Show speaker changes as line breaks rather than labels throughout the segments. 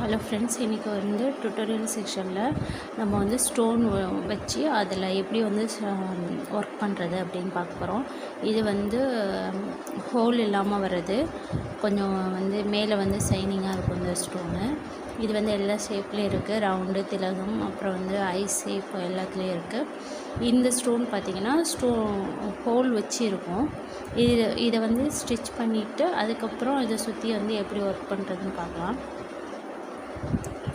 Hello friends, இன்றைக்கி வந்து tutorial செக்ஷனில் நம்ம வந்து ஸ்டோன் வச்சு அதில் எப்படி வந்து ஒர்க் பண்ணுறது அப்படின்னு பார்க்க போகிறோம். இது வந்து ஹோல் இல்லாமல் வர்றது, கொஞ்சம் வந்து மேலே வந்து ஷைனிங்காக இருக்கும் இந்த ஸ்டோனு. இது வந்து எல்லா ஷேப்லேயும் இருக்குது, ரவுண்டு, திலகம், அப்புறம் வந்து ஐஸ் ஷேப் எல்லாத்துலேயும் இருக்குது. இந்த ஸ்டோன் பார்த்திங்கன்னா ஹோல் வச்சு இருக்கும். இதை வந்து ஸ்டிச் பண்ணிவிட்டு அதுக்கப்புறம் இதை சுற்றி வந்து எப்படி ஒர்க் பண்ணுறதுன்னு பார்க்கலாம்.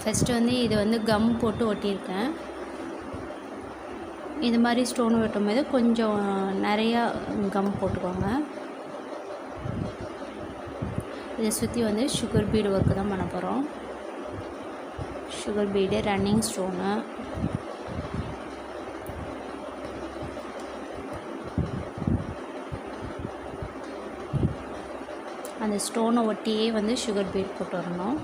ஃபஸ்ட்டு வந்து இது வந்து கம் போட்டு ஒட்டியிருக்கேன். இது மாதிரி ஸ்டோன் ஒட்டும் போது கொஞ்சம் நிறையா கம் போட்டுக்கோங்க. இதை சுற்றி வந்து சுகர் பீடு ஒர்க்கு தான் பண்ண போகிறோம். சுகர் பீடு, ரன்னிங் ஸ்டோனு, அந்த ஸ்டோனை ஒட்டியே வந்து சுகர் பீட் போட்டு வரணும்.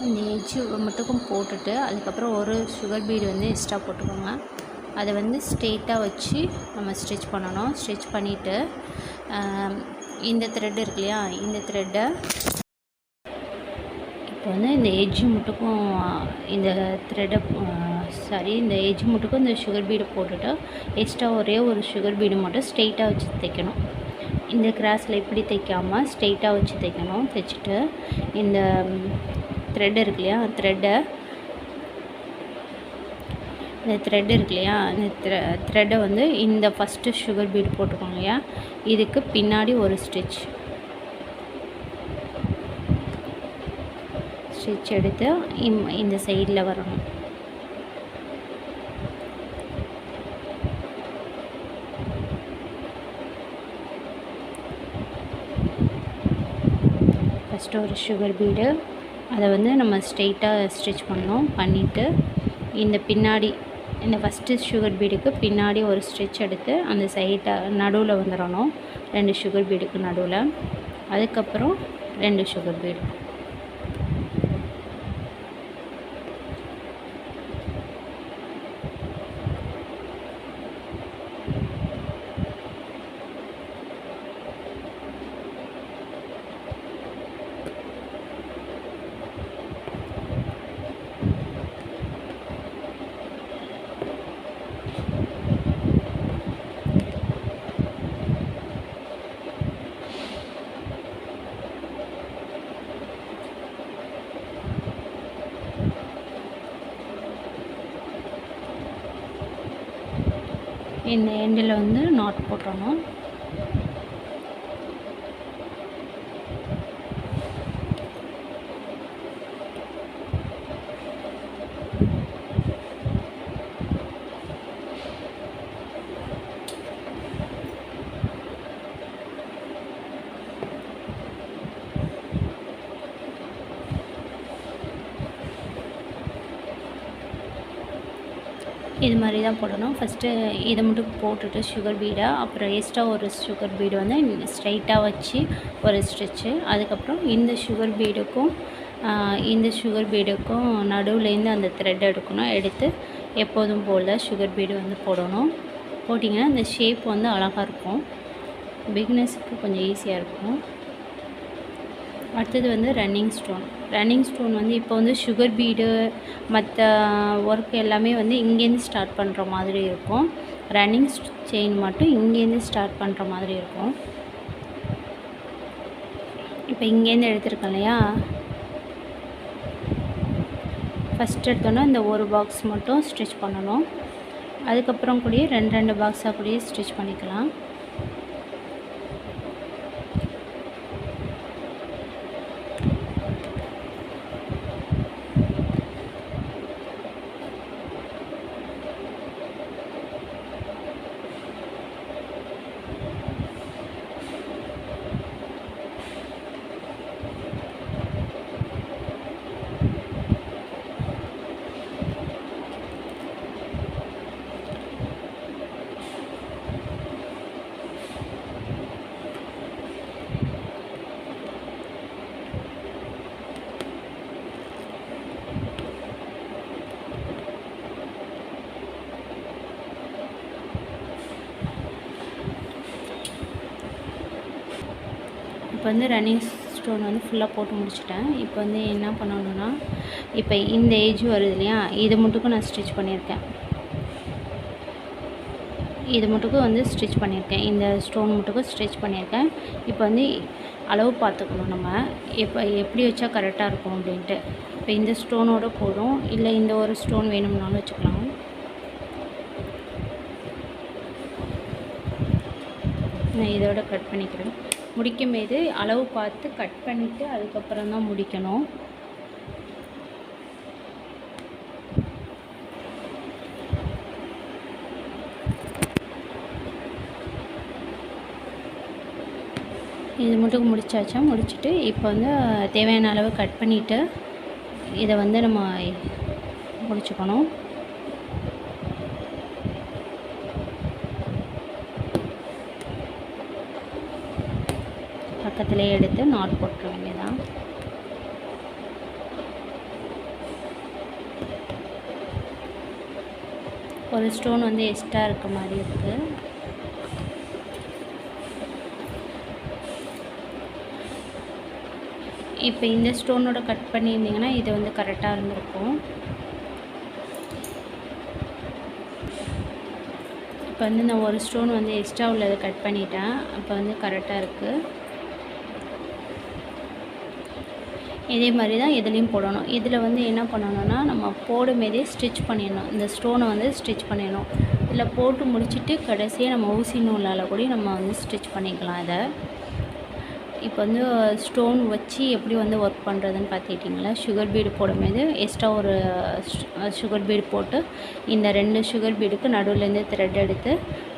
இந்த எட்ஜு மட்டுக்கும் போட்டுட்டு அதுக்கப்புறம் ஒரு சுகர் பீடு வந்து எக்ஸ்ட்ரா போட்டுக்கோங்க. அதை வந்து ஸ்ட்ரெயிட்டாக வச்சு நம்ம ஸ்டிச் பண்ணணும். ஸ்டிச் பண்ணிவிட்டு இந்த த்ரெட் இருக்கு இல்லையா, இந்த த்ரெட்டை இப்போ வந்து இந்த எட்ஜு மட்டுக்கும் இந்த த்ரெட்டை இந்த எட்ஜு மட்டுக்கும் இந்த சுகர் பீடை போட்டுட்டு எக்ஸ்ட்ரா ஒரே ஒரு சுகர் பீடு மட்டும் ஸ்ட்ரெயிட்டாக வச்சு தைக்கணும். இந்த கிராஸில் இப்படி தைக்காமல் ஸ்ட்ரெயிட்டாக வச்சு தைக்கணும். தைச்சிட்டு இந்த த்ரெட் இருக்கு இல்லையா, இந்த த்ரெட் இருக்கு இல்லையா, இந்த த்ரெட்டை வந்து இந்த ஃபஸ்ட்டு சுகர் பீடு போட்டுக்கோங்க இல்லையா, இதுக்கு பின்னாடி ஒரு ஸ்டிச் எடுத்து இந்த சைடில் வரணும். ஃபஸ்ட்டு ஒரு சுகர் பீடு, அதை வந்து நம்ம ஸ்ட்ரெயிட்டாக ஸ்டிச் பண்ணோம். பண்ணிவிட்டு இந்த ஃபஸ்ட்டு சுகர் பீடுக்கு பின்னாடி ஒரு ஸ்டிச் எடுத்து அந்த சைட்டாக நடுவில் வந்துடணும், 2 சுகர் பீடுக்கு நடுவில். அதுக்கப்புறம் 2 சுகர் பீடு. இந்த எண்டில் வந்து நாட் போட்டுறணும். இது மாதிரி தான் போடணும். ஃபஸ்ட்டு இதை மட்டும் போட்டுட்டு சுகர் பீடை, அப்புறம் எக்ஸ்ட்ரா ஒரு சுகர் பீடு வந்து ஸ்ட்ரைட்டாக வச்சு ஒரு ஸ்டிச்சு. அதுக்கப்புறம் இந்த சுகர் பீடுக்கும் நடுவுலேருந்து அந்த த்ரெட் எடுக்கணும். எடுத்து எப்போதும் போல் சுகர் பீடு வந்து போடணும். போட்டிங்கன்னா இந்த ஷேப் வந்து அழகாக இருக்கும், பிகினர்ஸுக்கு கொஞ்சம் ஈஸியாக இருக்கும். அடுத்தது வந்து ரன்னிங் ஸ்டோன் வந்து இப்போ வந்து சுகர் பீடு மற்ற ஒர்க் எல்லாமே வந்து இங்கேருந்து ஸ்டார்ட் பண்ணுற மாதிரி இருக்கும். ரன்னிங் செயின் மட்டும் இங்கேருந்து ஸ்டார்ட் பண்ணுற மாதிரி இருக்கும். இப்போ இங்கேருந்து எடுத்துருக்கேன் இல்லையா, ஃபஸ்ட் எடுத்தோன்னா இந்த ஒரு பாக்ஸ் மட்டும் ஸ்டிச் பண்ணணும். அதுக்கப்புறம் கூடயே 2 பாக்ஸாக கூடயே ஸ்டிச் பண்ணிக்கலாம். வந்து ரன்னிங் ஸ்டோன் வந்து ஃபுல்லாக போட்டு முடிச்சிட்டேன். இப்போ வந்து என்ன பண்ணணுன்னா, இப்போ இந்த ஏஜ் வருது இல்லையா, இது மட்டுக்கும் நான் ஸ்டிச் பண்ணியிருக்கேன். இது மட்டுக்கும் வந்து ஸ்டிச் பண்ணியிருக்கேன். இந்த ஸ்டோன் மட்டுக்கும் ஸ்டிச் பண்ணியிருக்கேன். இப்போ வந்து அளவு பார்த்துக்கணும் நம்ம, இப்போ எப்படி வச்சா கரெக்டாக இருக்கும் அப்படின்ட்டு. இப்போ இந்த ஸ்டோனோட போதும், இல்லை இந்த ஒரு ஸ்டோன் வேணும்னாலும் வச்சுக்கலாம். நான் இதோட கட் பண்ணிக்கிறேன். முடிக்கும்போது அளவு பார்த்து கட் பண்ணிவிட்டு அதுக்கப்புறம் தான் முடிக்கணும். இது மட்டும் முடிச்சாச்சா, முடிச்சுட்டு இப்போ வந்து தேவையான அளவு கட் பண்ணிவிட்டு இதை வந்து நம்ம முடிச்சுக்கணும். பக்கத்துலேயே எடுத்து நாட் போட்டுற வேண்டியதான். ஒரு ஸ்டோன் வந்து எக்ஸ்ட்ரா இருக்க மாதிரி இருக்குது. இப்போ இந்த ஸ்டோனோட கட் பண்ணியிருந்தீங்கன்னா இது வந்து கரெக்டாக இருந்திருக்கும். இப்போ வந்து நான் ஒரு ஸ்டோன் வந்து எக்ஸ்ட்ரா உள்ளதை கட் பண்ணிட்டேன். இப்போ வந்து கரெக்டாக இருக்குது. இதே மாதிரி தான் இதுலேயும் போடணும். இதில் வந்து என்ன பண்ணணுன்னா, நம்ம போடும்போதே ஸ்டிச் பண்ணிடணும். இந்த ஸ்டோனை வந்து ஸ்டிச் பண்ணிடணும். இதில் போட்டு முடிச்சுட்டு கடைசியாக நம்ம ஊசி நூலால் கூட நம்ம வந்து ஸ்டிச் பண்ணிக்கலாம் இதை. இப்போ வந்து ஸ்டோன் வச்சு எப்படி வந்து ஒர்க் பண்ணுறதுன்னு பார்த்துக்கிட்டிங்களா, சுகர் பீடு போடும்போது எக்ஸ்ட்ரா ஒரு சுகர் பீடு போட்டு இந்த 2 சுகர் பீடுக்கு நடுவுலேருந்து த்ரெட் எடுத்து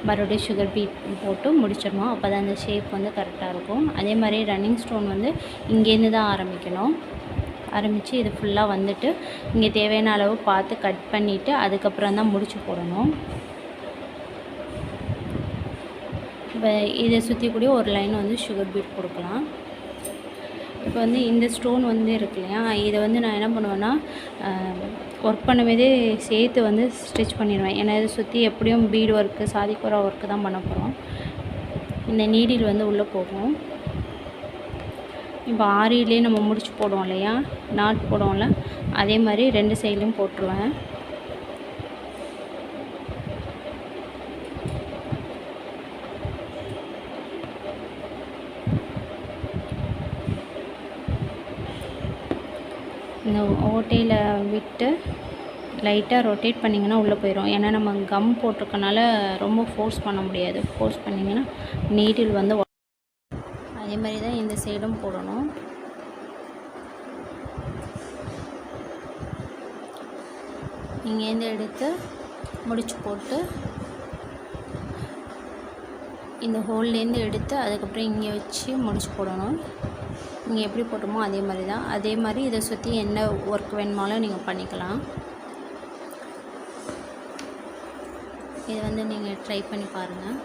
மறுபடியும் சுகர் பீட் போட்டு முடிச்சிடணும். அப்போ தான் அந்த ஷேப் வந்து கரெக்டாக இருக்கும். அதே மாதிரி ரன்னிங் ஸ்டோன் வந்து இங்கேருந்து தான் ஆரம்பிக்கணும். ஆரம்பித்து இது ஃபுல்லாக வந்துட்டு இங்கே தேவையான அளவு பார்த்து கட் பண்ணிவிட்டு அதுக்கப்புறம் தான் முடிச்சு போடணும். இப்போ இதை சுற்றி கூட ஒரு லைன் வந்து சுகர் பீட் கொடுக்கலாம். இப்போ வந்து இந்த ஸ்டோன் வந்து இருக்கு இல்லையா, இதை வந்து நான் என்ன பண்ணுவேன்னா, ஒர்க் பண்ணும்போதே சேர்த்து வந்து ஸ்டிச் பண்ணிடுவேன். ஏன்னா இதை சுற்றி எப்படியும் பீடு ஒர்க்கு சாதிக்குறா ஒர்க்கு தான் பண்ண போகிறோம். இந்த நீடில் வந்து உள்ளே போகும். இப்போ ஆரியிலே நம்ம முடிச்சு போடுவோம் இல்லையா, நாட் போடுவோம்ல, அதே மாதிரி 2 சைட்லையும் போட்டுருவேன். இந்த ஓட்டையில் விட்டு லைட்டாக ரொட்டேட் பண்ணிங்கன்னா உள்ளே போயிடும். ஏன்னா நம்ம கம் போட்டிருக்கனால ரொம்ப ஃபோர்ஸ் பண்ண முடியாது. ஃபோர்ஸ் பண்ணிங்கன்னா நீடில் வந்து அதே மாதிரி தான் இந்த சைடும் போடணும். இங்கேருந்து எடுத்து முடிச்சு போட்டு இந்த ஹோல்லேருந்து எடுத்து அதுக்கப்புறம் இங்கே வச்சு முடிச்சு போடணும். நீங்கள் எப்படி போட்டோமோ அதே மாதிரி தான். அதே மாதிரி இதை சுற்றி என்ன ஒர்க் வேணுமாலும் நீங்கள் பண்ணிக்கலாம். இதை வந்து நீங்கள் ட்ரை பண்ணி பாருங்கள்.